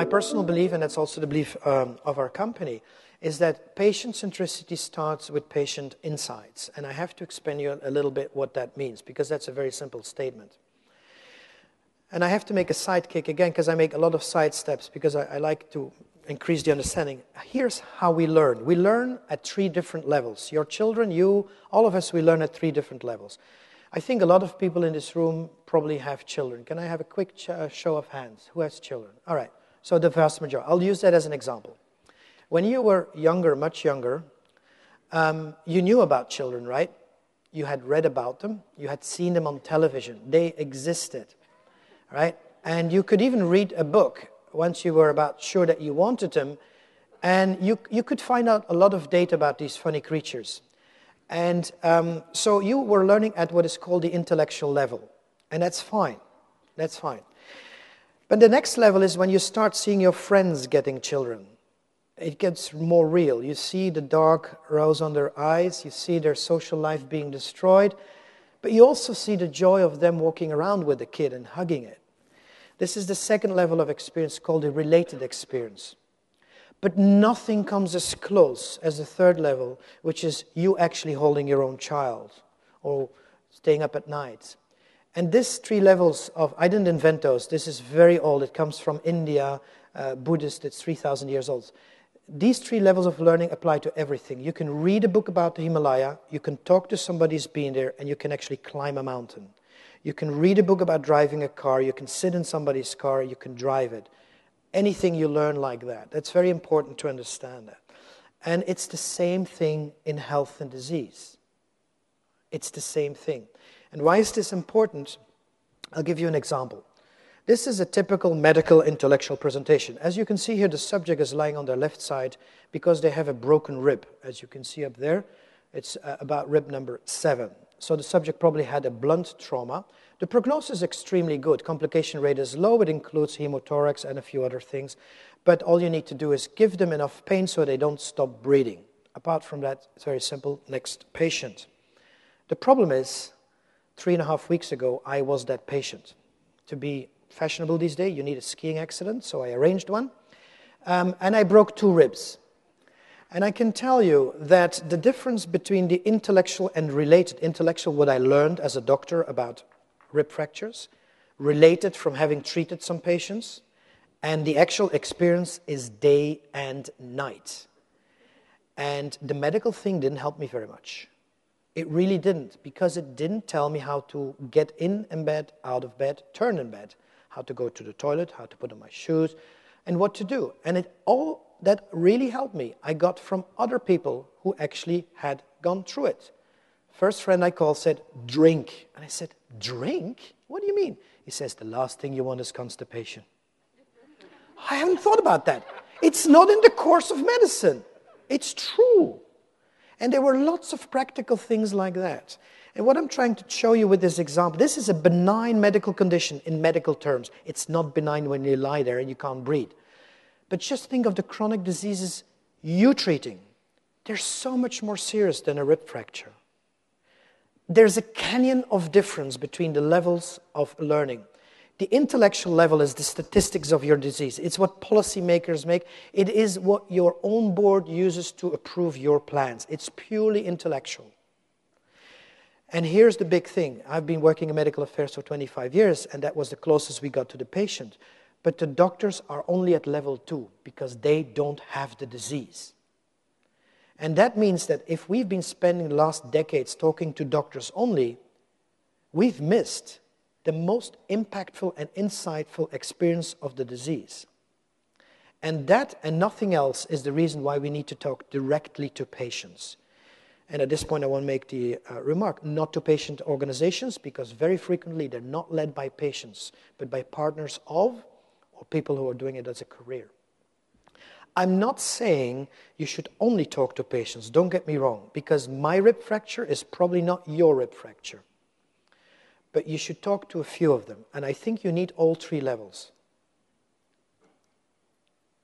My personal belief, and that's also the belief of our company, is that patient centricity starts with patient insights. And I have to explain you a little bit what that means, because that's a very simple statement. And I have to make a sidekick again, because I make a lot of side steps, because I like to increase the understanding. Here's how we learn. We learn at 3 different levels. Your children, you, all of us, we learn at 3 different levels. I think a lot of people in this room probably have children. Can I have a quick show of hands? Who has children? All right. So the vast majority. I'll use that as an example. When you were younger, much younger, you knew about children, right? You had read about them. You had seen them on television. They existed, right? And you could even read a book once you were about sure that you wanted them. And you could find out a lot of data about these funny creatures. And so you were learning at what is called the intellectual level. And that's fine. That's fine. But the next level is when you start seeing your friends getting children. It gets more real. You see the dark rows on their eyes. You see their social life being destroyed. But you also see the joy of them walking around with the kid and hugging it. This is the second level of experience called the related experience. But nothing comes as close as the third level, which is you actually holding your own child or staying up at night. And these 3 levels of, I didn't invent those, this is very old, it comes from India, Buddhist, it's 3,000 years old. These 3 levels of learning apply to everything. You can read a book about the Himalaya, you can talk to somebody who's been there, and you can actually climb a mountain. You can read a book about driving a car, you can sit in somebody's car, you can drive it. Anything you learn like that. That's very important to understand that. And it's the same thing in health and disease. It's the same thing. And why is this important? I'll give you an example. This is a typical medical intellectual presentation. As you can see here, the subject is lying on their left side because they have a broken rib. As you can see up there, it's about rib number 7. So the subject probably had a blunt trauma. The prognosis is extremely good. Complication rate is low. It includes hemothorax and a few other things. But all you need to do is give them enough pain so they don't stop breathing. Apart from that, it's very simple. Next patient. The problem is, 3.5 weeks ago, I was that patient. To be fashionable these days, you need a skiing accident, so I arranged one. And I broke 2 ribs. And I can tell you that the difference between the intellectual and related, intellectual, what I learned as a doctor about rib fractures, related from having treated some patients, and the actual experience is day and night. And the medical thing didn't help me very much. It really didn't, because it didn't tell me how to get in bed, out of bed, turn in bed, how to go to the toilet, how to put on my shoes, and what to do. And all that really helped me, I got from other people who actually had gone through it. First friend I called said, drink. And I said, drink? What do you mean? He says, the last thing you want is constipation. I haven't thought about that. It's not in the course of medicine. It's true. And there were lots of practical things like that. And what I'm trying to show you with this example, this is a benign medical condition in medical terms. It's not benign when you lie there and you can't breathe. But just think of the chronic diseases you're treating. They're so much more serious than a rib fracture. There's a canyon of difference between the levels of learning. The intellectual level is the statistics of your disease. It's what policymakers make. It is what your own board uses to approve your plans. It's purely intellectual. And here's the big thing. I've been working in medical affairs for 25 years, and that was the closest we got to the patient. But the doctors are only at level 2 because they don't have the disease. And that means that if we've been spending the last decades talking to doctors only, we've missed the most impactful and insightful experience of the disease. And that and nothing else is the reason why we need to talk directly to patients. And at this point I want to make the remark, not to patient organizations, because very frequently they're not led by patients, but by partners of, or people who are doing it as a career. I'm not saying you should only talk to patients, don't get me wrong, because my rib fracture is probably not your rib fracture. But you should talk to a few of them, and I think you need all 3 levels.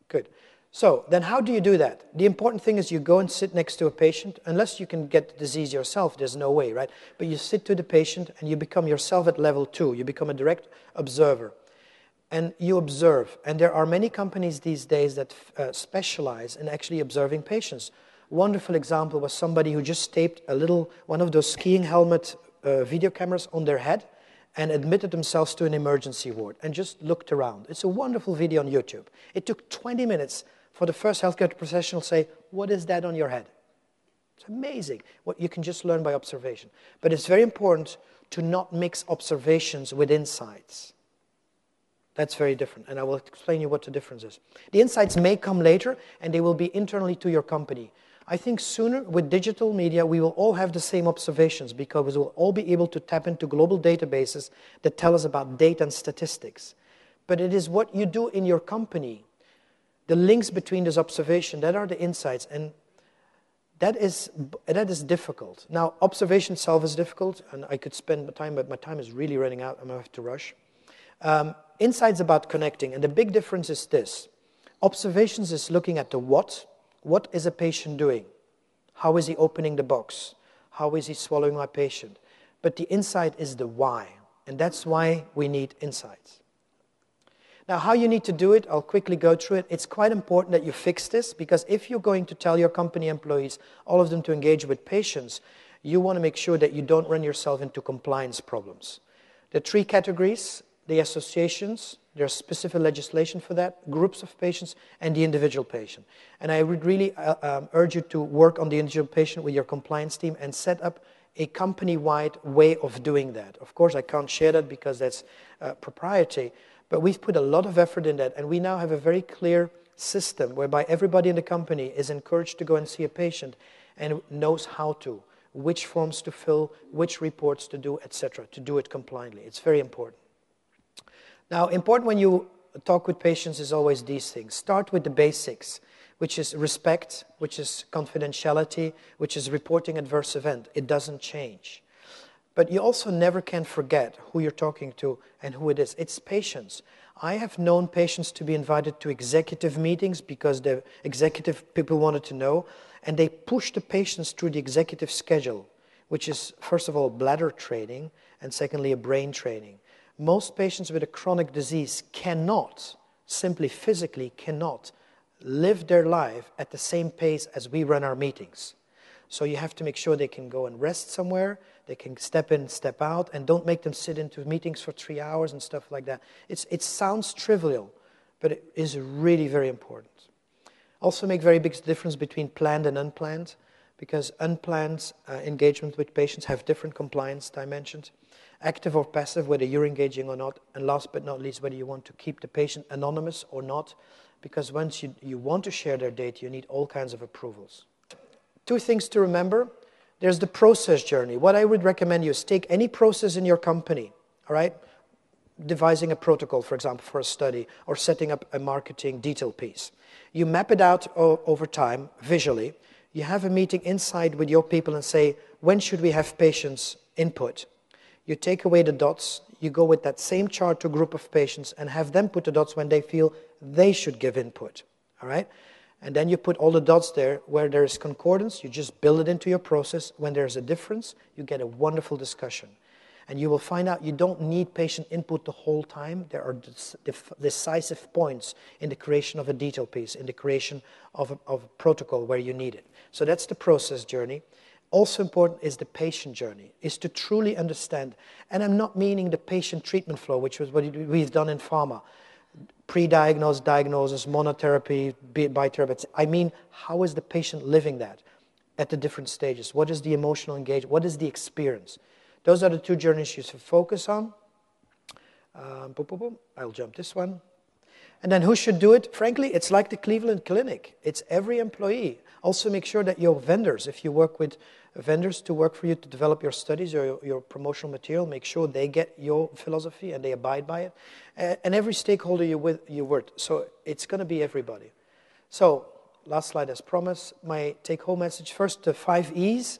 Good. So, then how do you do that? The important thing is you go and sit next to a patient, unless you can get the disease yourself, there's no way, right? But you sit to the patient and you become yourself at level 2, you become a direct observer. and you observe. And there are many companies these days that specialize in actually observing patients. Wonderful example was somebody who just taped one of those skiing helmet video cameras on their head and admitted themselves to an emergency ward and just looked around. It's a wonderful video on YouTube. It took 20 minutes for the first healthcare professional to say, "What is that on your head?" It's amazing what you can just learn by observation. But it's very important to not mix observations with insights. That's very different, and I will explain you what the difference is. The insights may come later, and they will be internally to your company. I think sooner, with digital media, we will all have the same observations because we'll all be able to tap into global databases that tell us about data and statistics. But it is what you do in your company, the links between those observations, that are the insights, and that is difficult. Now, observation itself is difficult, and I could spend my time, but my time is really running out. I'm going to have to rush. Insights about connecting, and the big difference is this. Observations is looking at the what. What is a patient doing? How is he opening the box? How is he swallowing my patient? But the insight is the why, and that's why we need insights. Now, how you need to do it, I'll quickly go through it. It's quite important that you fix this, because if you're going to tell your company employees, all of them, to engage with patients, you want to make sure that you don't run yourself into compliance problems. The 3 categories: the associations, there's specific legislation for that, groups of patients, and the individual patient. And I would really urge you to work on the individual patient with your compliance team and set up a company-wide way of doing that. Of course, I can't share that because that's proprietary, but we've put a lot of effort in that, and we now have a very clear system whereby everybody in the company is encouraged to go and see a patient and knows how to, which forms to fill, which reports to do, etc., to do it compliantly. It's very important. Now, important when you talk with patients is always these things. Start with the basics, which is respect, which is confidentiality, which is reporting adverse event. It doesn't change. But you also never can forget who you're talking to and who it is. It's patients. I have known patients to be invited to executive meetings because the executive people wanted to know, and they push the patients through the executive schedule, which is, first of all, bladder training, and secondly, a brain training. Most patients with a chronic disease cannot, simply physically cannot, live their life at the same pace as we run our meetings. So you have to make sure they can go and rest somewhere, they can step in, step out, and don't make them sit into meetings for 3 hours and stuff like that. It sounds trivial, but it is really very important. Also make very big difference between planned and unplanned, because unplanned engagement with patients have different compliance dimensions. Active or passive, whether you're engaging or not, and last but not least, whether you want to keep the patient anonymous or not, because once you want to share their data, you need all kinds of approvals. 2 things to remember. There's the process journey. What I would recommend you is take any process in your company, all right? Devising a protocol, for example, for a study, or setting up a marketing detail piece. You map it out over time, visually. You have a meeting inside with your people and say, when should we have patients' input? You take away the dots, you go with that same chart to a group of patients and have them put the dots when they feel they should give input, all right? And then you put all the dots there where there is concordance, you just build it into your process. When there's a difference, you get a wonderful discussion. And you will find out you don't need patient input the whole time. There are decisive points in the creation of a detail piece, in the creation of a protocol where you need it. So that's the process journey. Also important is the patient journey, is to truly understand. And I'm not meaning the patient treatment flow, which was what we've done in pharma. Pre-diagnosis, diagnosis, monotherapy, bitherapy. I mean, how is the patient living that at the different stages? What is the emotional engagement? What is the experience? Those are the 2 journeys you should focus on. I'll jump this one. And then who should do it? Frankly, it's like the Cleveland Clinic. It's every employee. Also make sure that your vendors, if you work with vendors to work for you to develop your studies or your promotional material, make sure they get your philosophy and they abide by it. And every stakeholder you work. So it's going to be everybody. So last slide as promised. My take-home message. First, the 5 E's.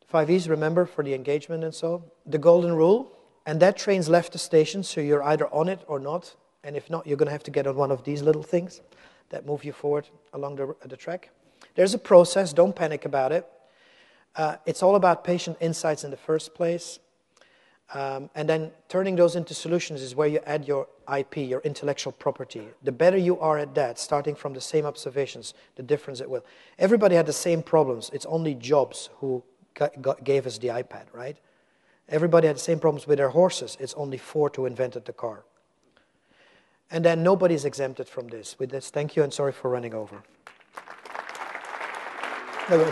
5 E's, remember, for the engagement and so. The golden rule. And that train's left the station, so you're either on it or not. And if not, you're going to have to get on one of these little things that move you forward along the track. There's a process. Don't panic about it. It's all about patient insights in the first place. And then turning those into solutions is where you add your IP, your intellectual property, the better you are at that, starting from the same observations, the difference it will. Everybody had the same problems. It's only Jobs who gave us the iPad, right? Everybody had the same problems with their horses. It's only Ford who invented the car. And then nobody's exempted from this. With this, thank you and sorry for running over. No,